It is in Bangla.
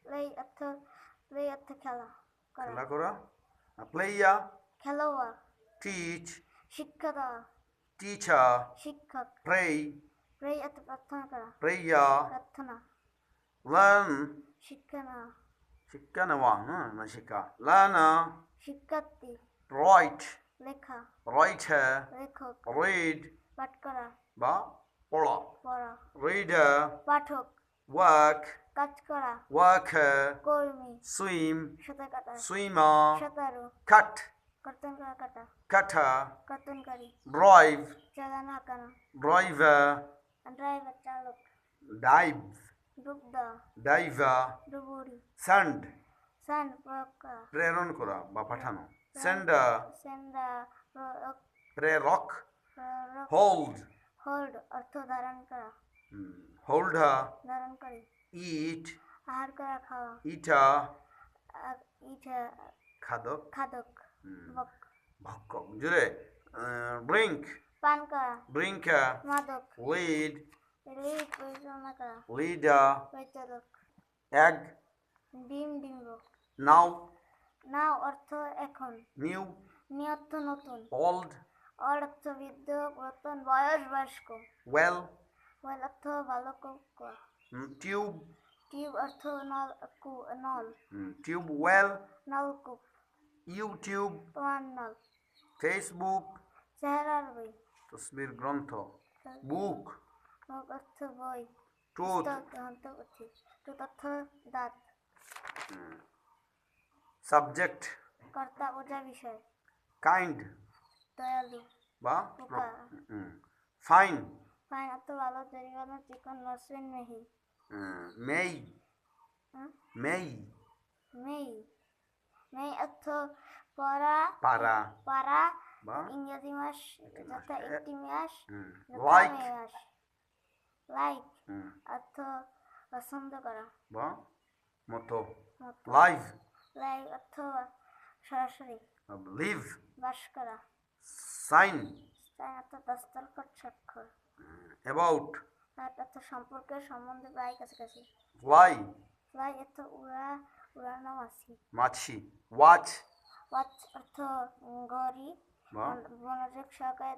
প্লে অর্থ খেলা করা। খেলা করা। প্লেয়া। খেলোয়া। টিচ। শিক্ষা দেওয়া। টিচার। শিক্ষক। প্রে। প্রে অর্থ প্রার্থনা করা। প্রেয়ার। প্রার্থনা। লার্ন। শিক্ষা নেওয়া। শিক্ষা নেওয়া, না শিক্ষা। লার্নার। শিক্ষার্থী। রাইট। লেখা। রাইটার। লেখক। রিড। পাঠ করা বা পড়া। পড়া। রিডার। পাঠক। ওয়ার্ক। কাজ করা। ওয়ার্কার। কর্মী। সুইম। সাঁতার কাটা। সুইমার। সাঁতারু। কাট। কর্তন করা কাটা। কাটা। কর্তনকারী। ড্রাইভ। চালানো হাঁকানো। ড্রাইভার। ড্রাইভার চালক। ডাইভ। ডুব দেওয়া। ডাইভার। ডুবুরি। সেন্ড। সেন্ড প্রয়োগ করা। প্রেরণ করা বা পাঠানো। সেন্ডার। সেন্ডার প্রেরক। হোল্ড। হোল্ড অর্থ ধারণ করা। হোল্ডার। ধারণকারী। ইট। আহার করা খাওয়া। ইটা। ইটা খাদক। খাদক। ভক্ষক। জুড়ে। ড্রিঙ্ক। পান করা। ড্রিঙ্কার। মাদক। লিড। লিড পরিচালনা করা। লিডার। পরিচালক। এগ। ডিম্ব। নাও। নাও অর্থ এখন। নিউ। নি অর্থ নতুন। ওল্ড। অল অর্থ বৃদ্ধ পুরাতন বয়স বয়স্ক। ওয়েল। ওয়েল অর্থ বালক। টিউব। টিউব অর্থ নল। Tube well. নলকূপ। ইউটিউব। তোমার নল। ফেসবুক। চেহারার বই। তসবির গ্রন্থ। বুক। মুখ অর্থ বই। টুথ। টুথ অর্থ দাঁত। সাবজেক্ট। কর্তা বোঝা বিষয়। কাইন্ড। দয়ালু। বা পোকা। ফাইন। ফাইন অর্থ ভালো তরিকানো চিকন মসৃণ মেহি। মেই। মেই। মেই। মেই অর্থ পড়া। পারা। পারা। বা ইংরেজি মাস যথা একটি মাস। লাইক। মাস। লাইক অর্থ পছন্দ করা বা মতো। লাইভ। লাইভ অর্থ সরাসরি। লিভ। বাস করা। সাইন। সাইন অর্থ দস্তখত স্বাক্ষর। অ্যাবাউট। অর্থ সম্পর্কে সম্বন্ধে প্রায় কাছাকাছি। ফ্লাই। ফ্লাই অর্থ উড়ানো মাছি। মাছি। ওয়াচ। ওয়াচ অর্থ ঘড়ি। মনোযোগ সহকারে